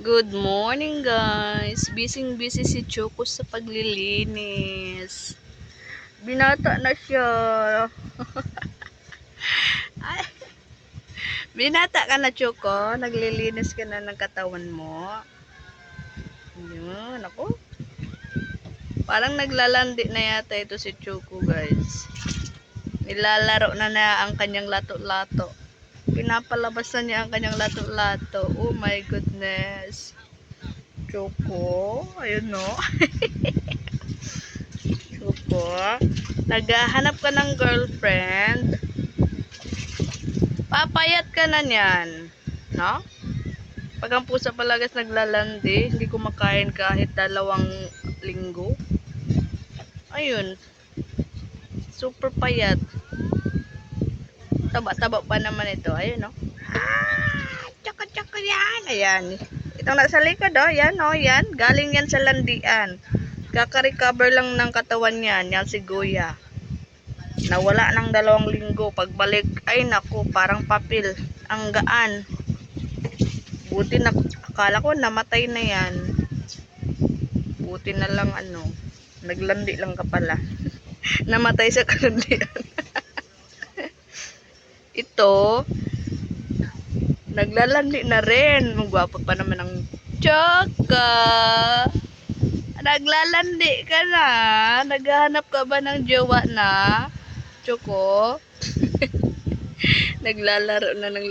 Good morning guys. Busy si Choco sa paglilinis. Binata na siya. Ay, binata ka na Choco. Naglilinis ka na ng katawan mo. Yun, ako. Parang naglalandi na yata ito si Choco guys. Nilalaro na ang kanyang lato-lato. Pinapalabas na niya ang kanyang lato-lato. Oh my goodness. Choco, ayun no. Choco, naghahanap ka ng girlfriend. Papayat ka na niyan, no? Pag ang pusa palagas naglalandi, hindi kumakain kahit 2 linggo. Ayun, super payat. Taba-taba pa naman ito, ayun no. Choco yan. Ayan. Itong nasa likod, yan, yan. Galing yan sa landian. Kaka-recover lang ng katawan niyan, yan si Goya. Nawala ng 2 linggo. Pagbalik, ay naku, parang papel. Ang gaan. Buti na, akala ko namatay na yan. Buti na lang naglandi lang ka pala. Namatay sa kalandian. Ito, naglalandi na rin. Magwapo pa naman ang Choco. Naglalandi ka na? Naghahanap ka ba ng jowa na? Choco? Naglalaro na ng